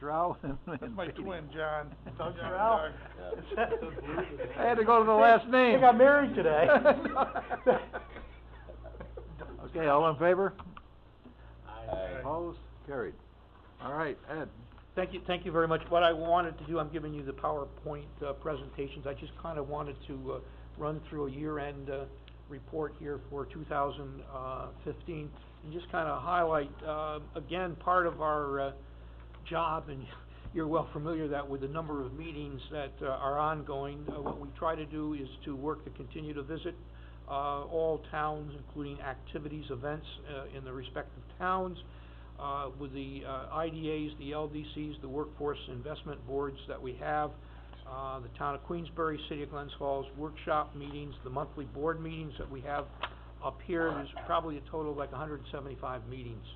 Throw and That's my Beatty. twin, John. Doug John Stroud. I had to go to the last name. They got married today. Okay, all in favor? Aye. Opposed? Carried. All right, Ed. Thank you very much. What I wanted to do, I'm giving you the PowerPoint presentations. I just kind of wanted to run through a year-end report here for 2015 and just kind of highlight, again, part of our job, and you're well familiar that with the number of meetings that are ongoing, what we try to do is to work to continue to visit all towns, including activities, events in the respective towns, with the IDAs, the LDCs, the workforce investment boards that we have, the town of Queensbury, City of Glens Falls, workshop meetings, the monthly board meetings that we have up here. There's probably a total of like 175 meetings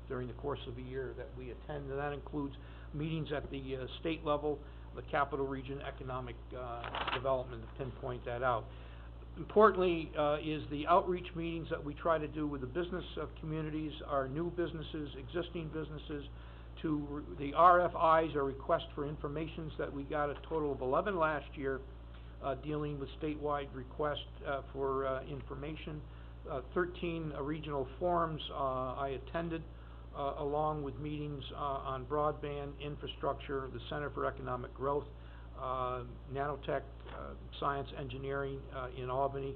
during the course of a year that we attend, and that includes meetings at the state level, the Capital Region Economic Development, to pinpoint that out. Importantly is the outreach meetings that we try to do with the business communities, our new businesses, existing businesses, to the RFIs, or request for informations, that we got a total of 11 last year, dealing with statewide requests for information. 13 regional forums I attended, along with meetings on broadband infrastructure, the Center for Economic Growth, nanotech, science, engineering in Albany.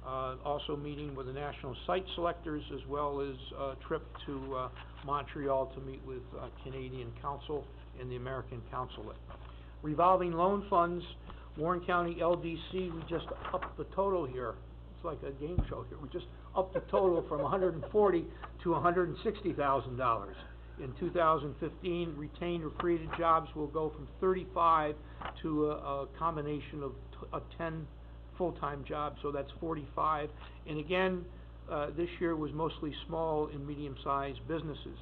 Also meeting with the national site selectors, as well as a trip to Montreal to meet with Canadian Council and the American Consulate. Revolving loan funds, Warren County LDC, we just upped the total here. It's like a game show here. We just upped the total from $140,000 to $160,000. In 2015, retained or created jobs will go from 35 to a combination of 10 full-time jobs, so that's 45. And again, this year was mostly small and medium-sized businesses.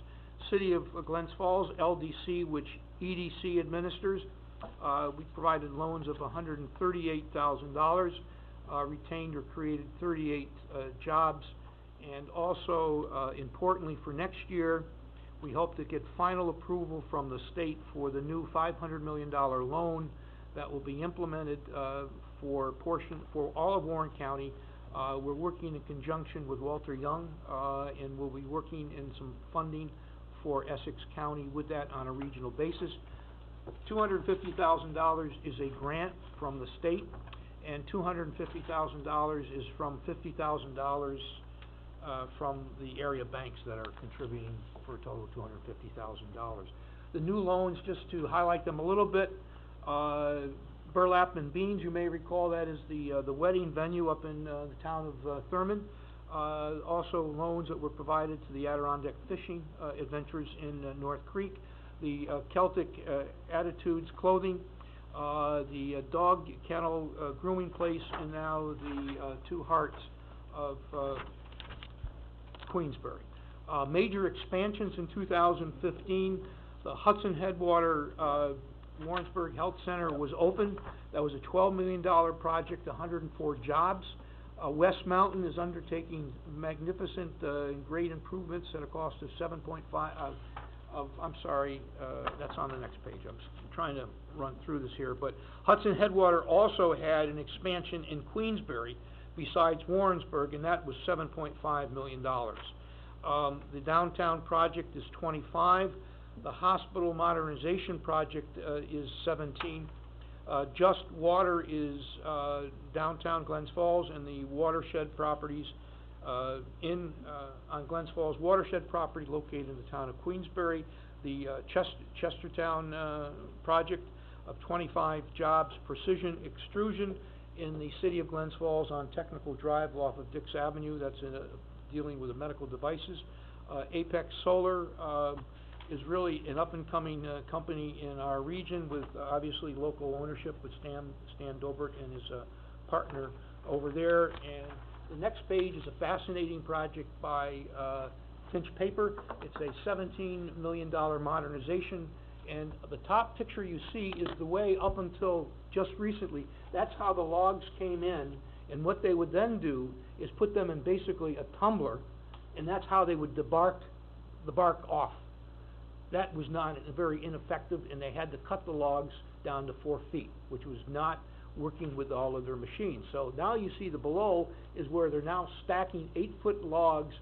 City of Glens Falls, LDC, which EDC administers, we provided loans of $138,000, retained or created 38 jobs, and also, importantly, for next year, we hope to get final approval from the state for the new $500 million loan that will be implemented for all of Warren County. We're working in conjunction with Walter Young, and we'll be working in some funding for Essex County with that on a regional basis. $250,000 is a grant from the state, and $250,000 is from $50,000 from the area banks that are contributing for a total of $250,000. The new loans, just to highlight them a little bit, Burlap and Beans, you may recall, that is the wedding venue up in the town of Thurman. Also loans that were provided to the Adirondack fishing adventures in North Creek, the Celtic Attitudes clothing, the dog kennel grooming place, and now the Two Hearts of Queensbury. Major expansions in 2015, the Hudson Headwater Warrensburg Health Center was opened. That was a $12 million project, 104 jobs. West Mountain is undertaking magnificent and great improvements at a cost of I'm sorry, that's on the next page. I'm trying to run through this here, but Hudson Headwater also had an expansion in Queensbury besides Warrensburg, and that was $7.5 million. The downtown project is 25. The hospital modernization project is 17. Just Water is downtown Glens Falls, and the watershed properties on Glens Falls watershed property located in the town of Queensbury. The Chestertown project of 25 jobs, Precision Extrusion in the city of Glens Falls on Technical Drive off of Dix Avenue. That's dealing with the medical devices. Apex Solar is really an up-and-coming company in our region with obviously local ownership with Stan Dobert and his partner over there. And the next page is a fascinating project by Finch Paper. It's a $17 million modernization, and the top picture you see is the way up until just recently. That's how the logs came in, and what they would then do is put them in basically a tumbler, and that's how they would debark the bark off. that was not very ineffective, and they had to cut the logs down to 4 feet, which was not working with all of their machines. So now you see the below is where they're now stacking 8-foot logs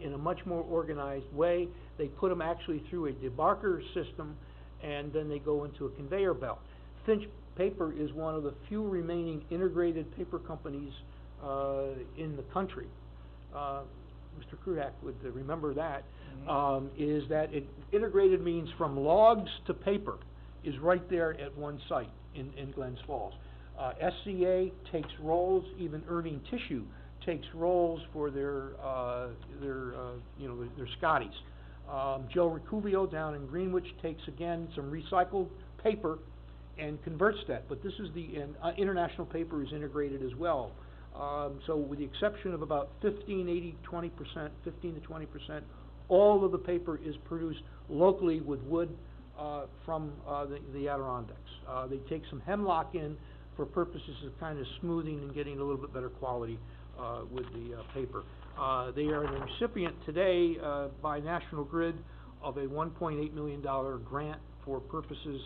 in a much more organized way. They put them actually through a debarker system, and then they go into a conveyor belt. Finch Paper is one of the few remaining integrated paper companies in the country. Mr. Krudak would remember that. Is that integrated means from logs to paper is right there at one site in Glens Falls. SCA takes rolls, even Irving Tissue takes rolls for their Scotties. Joe Ricuvio down in Greenwich takes, again, some recycled paper and converts that, but this is International Paper is integrated as well. So with the exception of about 15 to 20%, all of the paper is produced locally with wood from the Adirondacks. They take some hemlock in for purposes of kind of smoothing and getting a little bit better quality with the paper. They are the recipient today by National Grid of a $1.8 million grant for purposes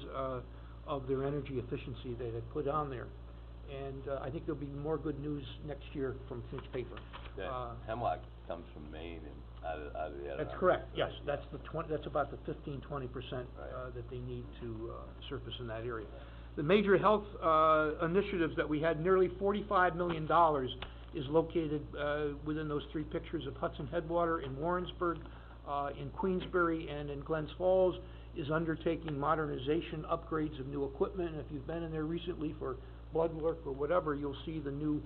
of their energy efficiency that they put on there. And I think there'll be more good news next year from Finch Paper. Hemlock comes from Maine and out of the Adirondacks. That's correct, yes. Right. That's about the 15-20% Right. That they need to surface in that area. The major health initiatives that we had, nearly $45 million, is located within those 3 pictures of Hudson Headwater in Warrensburg, in Queensbury, and in Glens Falls, is undertaking modernization, upgrades of new equipment. And if you've been in there recently for blood work or whatever, you'll see the new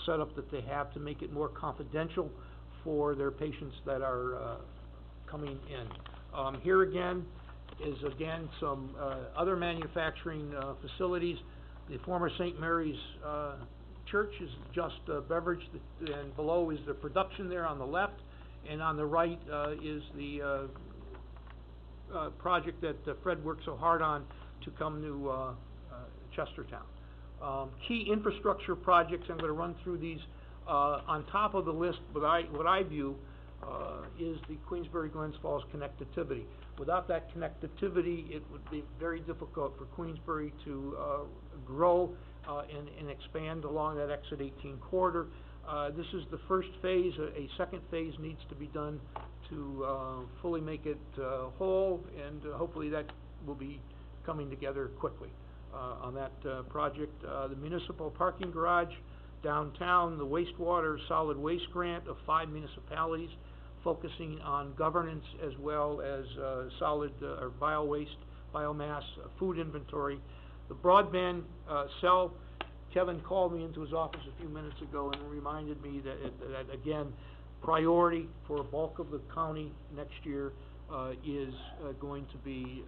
setup that they have to make it more confidential for their patients that are coming in. Here again is some other manufacturing facilities. The former St. Mary's Church is just Beverage, and below is the production there on the left, and on the right is the project that Fred worked so hard on to come to Chestertown. Key infrastructure projects, I'm going to run through these. On top of the list, what I view is the Queensbury-Glens Falls connectivity. Without that connectivity, it would be very difficult for Queensbury to grow and expand along that Exit 18 corridor. This is the first phase. A second phase needs to be done to fully make it whole, and hopefully that will be coming together quickly on that project. The municipal parking garage downtown, the wastewater solid waste grant of 5 municipalities, focusing on governance as well as solid or bio-waste, biomass, food inventory. The broadband cell, Kevin called me into his office a few minutes ago and reminded me that again, priority for a bulk of the county next year is going to be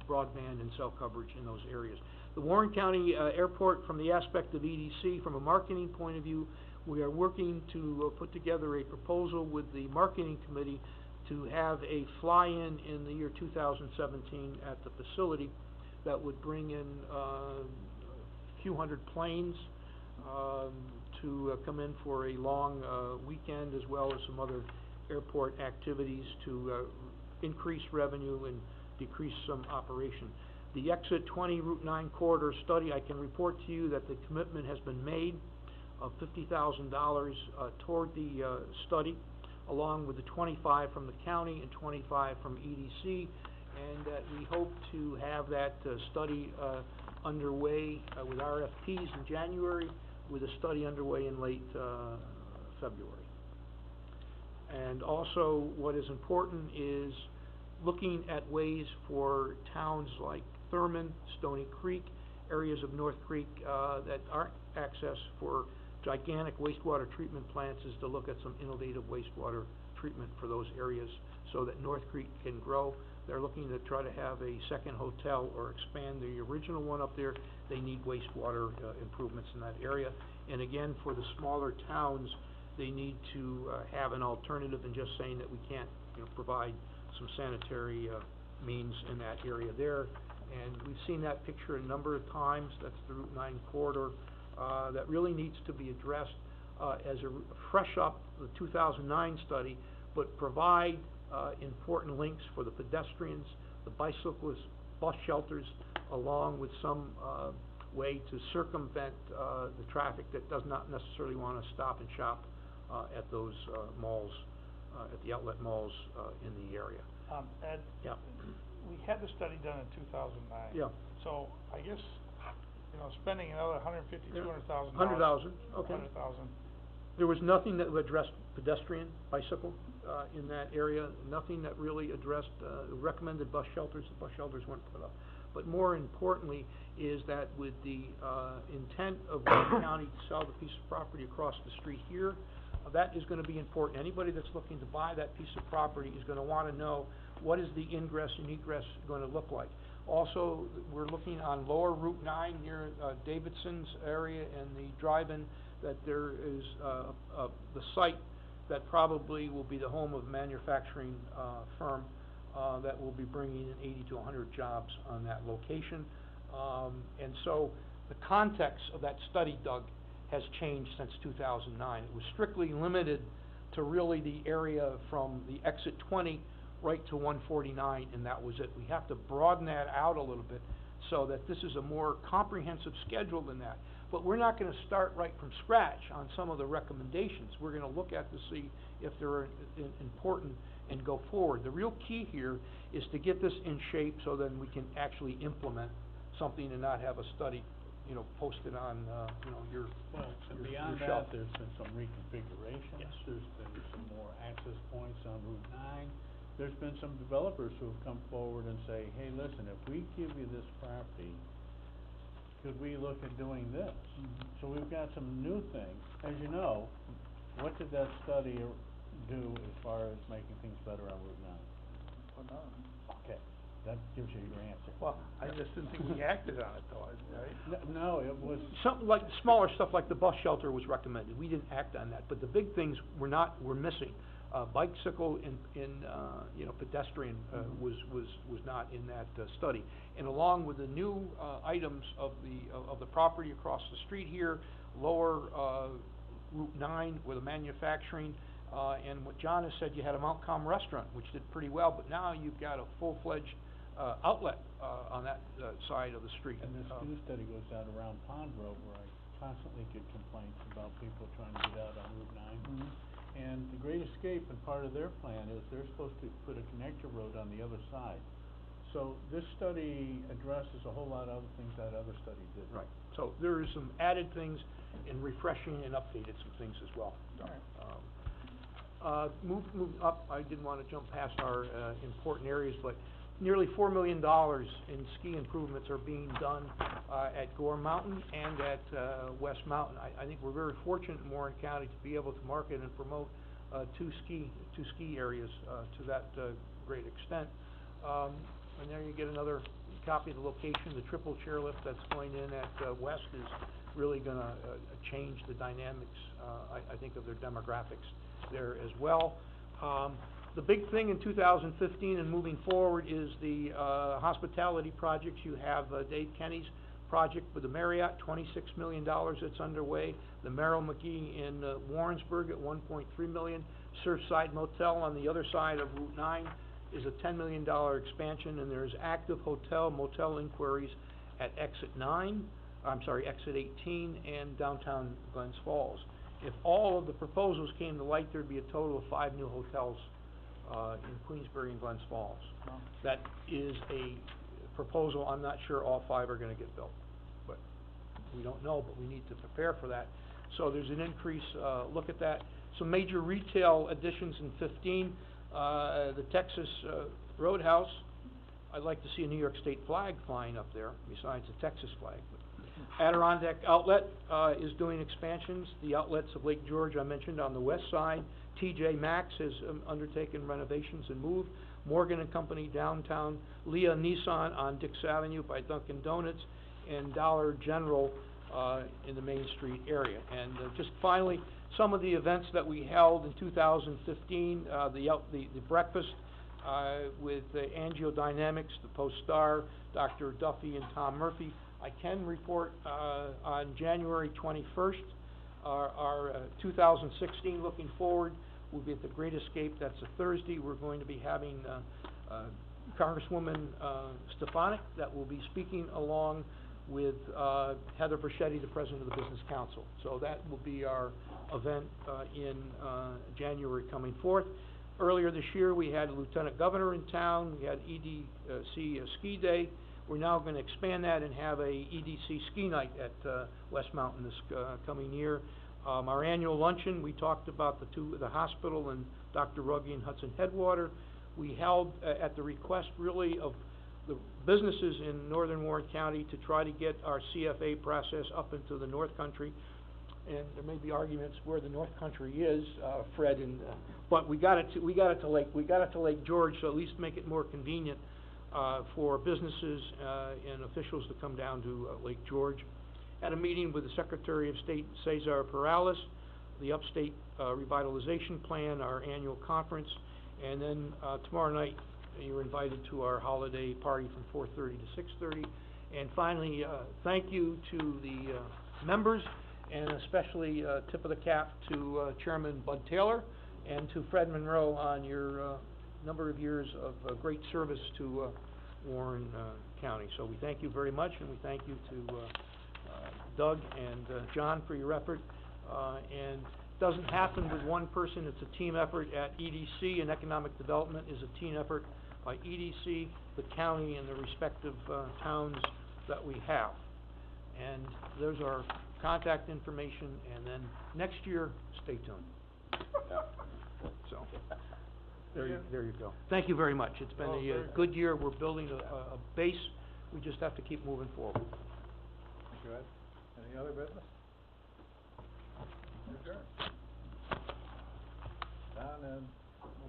broadband and cell coverage in those areas. The Warren County Airport, from the aspect of EDC, from a marketing point of view, we are working to put together a proposal with the marketing committee to have a fly-in in the year 2017 at the facility that would bring in a few hundred planes to come in for a long weekend, as well as some other airport activities to increase revenue and decrease some operation. The Exit 20 Route 9 corridor study, I can report to you that the commitment has been made of $50,000 toward the study, along with the 25 from the county and 25 from EDC, and that we hope to have that study underway with RFPs in January, with a study underway in late February. And also, what is important is looking at ways for towns like Thurman, Stony Creek, areas of North Creek that aren't accessed for gigantic wastewater treatment plants, is to look at some innovative wastewater treatment for those areas so that North Creek can grow. They're looking to try to have a second hotel or expand the original one up there. They need wastewater improvements in that area. And again, for the smaller towns, they need to have an alternative in just saying that we can't provide some sanitary means in that area there. And we've seen that picture a number of times. That's the Route 9 corridor that really needs to be addressed as a fresh up the 2009 study, but provide important links for the pedestrians, the bicyclist bus shelters, along with some, way to circumvent, the traffic that does not necessarily wanna stop and shop, at those, malls, at the outlet malls, in the area. Ed? Yeah. We had the study done in 2009. Yeah. So, I guess, spending another $150,000, Yeah. $200,000. $100,000, okay. $100,000. There was nothing that addressed pedestrian, bicycle, in that area, nothing that really addressed, recommended bus shelters, the bus shelters weren't put up. But more importantly is that with the, intent of Wayne County to sell the piece of property across the street here, that is gonna be important. Anybody that's looking to buy that piece of property is gonna wanna know what is the ingress and egress gonna look like. Also, we're looking on lower Route 9 near, Davidson's area and the drive-in, that there is, the site that probably will be the home of a manufacturing, firm, that will be bringing in 80 to 100 jobs on that location. And so, the context of that study, Doug, has changed since 2009. It was strictly limited to really the area from the exit 20 right to 149, and that was it. We have to broaden that out a little bit so that this is a more comprehensive schedule than that. But we're not gonna start right from scratch on some of the recommendations. We're gonna look at to see if they're important and go forward. The real key here is to get this in shape so then we can actually implement something and not have a study, posted on, your, Well, and your beyond shelf. that, there's been some reconfigurations. Yes. There's been some more access points on Route 9. There's been some developers who have come forward and say, hey, listen, if we give you this property, could we look at doing this? So we've got some new things. As you know, what did that study do as far as making things better on Route 9? Okay, that gives you your answer. Well, I just didn't think we acted on it though, right? No, it was, Something like, smaller stuff like the bus shelter was recommended. We didn't act on that, but the big things were missing. Bicycle and pedestrian, was not in that, study. And along with the new, items of the property across the street here, lower, Route 9 with the manufacturing, and what John has said, you had a Mount Com restaurant, which did pretty well, but now you've got a full-fledged, outlet, on that, side of the street. and this new study goes out around Pond Road where I constantly get complaints about people trying to get out on Route 9. And the Great Escape, and part of their plan is they're supposed to put a connector road on the other side. So this study addresses a whole lot of other things that other study did. Right, so there is some added things and refreshing and updated some things as well. Move up, I didn't wanna jump past our, important areas, but nearly $4 million in ski improvements are being done, at Gore Mountain and at, West Mountain. I think we're very fortunate in Warren County to be able to market and promote, two ski areas, to that, great extent. And there you get another copy of the location. The triple chairlift that's going in at, West is really gonna, change the dynamics, I think of their demographics there as well. The big thing in 2015 and moving forward is the, hospitality projects. You have, Dave Kenny's project with the Marriott, $26 million that's underway. The Merrill McGee in, Warrensburg at $1.3 million. Surfside Motel on the other side of Route 9 is a $10 million expansion, and there's active motel inquiries at exit 18 and downtown Glens Falls. If all of the proposals came to light, there'd be a total of 5 new hotels, in Queensbury and Glens Falls. Wow. That is a proposal. I'm not sure all 5 are gonna get built, but we don't know, but we need to prepare for that. So there's an increase, look at that. Some major retail additions in 15, the Texas, Roadhouse. I'd like to see a New York State flag flying up there, besides the Texas flag. Adirondack Outlet, is doing expansions. The outlets of Lake George I mentioned on the west side. TJ Maxx has, undertaken renovations and moved. Morgan and Company downtown. Leah Nissan on Dix Avenue by Dunkin' Donuts. And Dollar General, in the Main Street area. And, just finally, some of the events that we held in 2015, the breakfast, with Angiodynamics, the Post-Star, Dr. Duffy and Tom Murphy. I can report, on January 21st, our 2016 looking forward will be at the Great Escape. That's a Thursday. We're going to be having, Congresswoman, Stefanik, that will be speaking along with, Heather Verchetti, the President of the Business Council. So that will be our event, in, January coming forth. Earlier this year, we had a Lieutenant Governor in town, we had EDC Ski Day. We're now gonna expand that and have a EDC Ski Night at, West Mountain this, coming year. Our annual luncheon, we talked about the hospital and Dr. Ruggie and Hudson Headwater. We held, at the request really of the businesses in northern Warren County to try to get our CFA process up into the North Country. And there may be arguments where the North Country is, Fred, and, but we got it to Lake George, so at least make it more convenient, for businesses, and officials to come down to, Lake George. Had a meeting with the Secretary of State, Cesar Perales, the Upstate, Revitalization Plan, our annual conference, and then, tomorrow night, you're invited to our holiday party from 4:30 to 6:30. And finally, thank you to the, members, and especially, tip of the cap to, Chairman Bud Taylor and to Fred Monroe on your, number of years of, great service to, Warren, County. So we thank you very much, and we thank you to, Doug and, John for your effort. And it doesn't happen with one person, it's a team effort at EDC, and economic development is a team effort by EDC, the county, and the respective, towns that we have. And there's our contact information, and then next year, stay tuned. So, there you go. Thank you very much. It's been Oh, a, very good year. We're building a base. We just have to keep moving forward. Thank you, Ed. Any other business? Adjourn. Don and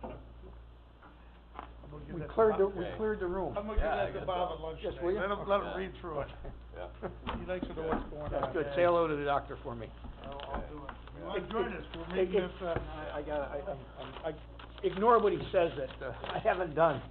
I'm gonna give We that to cleared the, Bob. we cleared the room. I'm gonna give Yeah, I that to guess Bob so. at lunch Yes, today. will you? Let him Yeah. read through it. Yeah. He likes to know what's going on. That's good. Yeah. Say hello to the doctor for me. I'll do it. Yeah. Well, join us, we're making this, I ignore what he says that, I haven't done.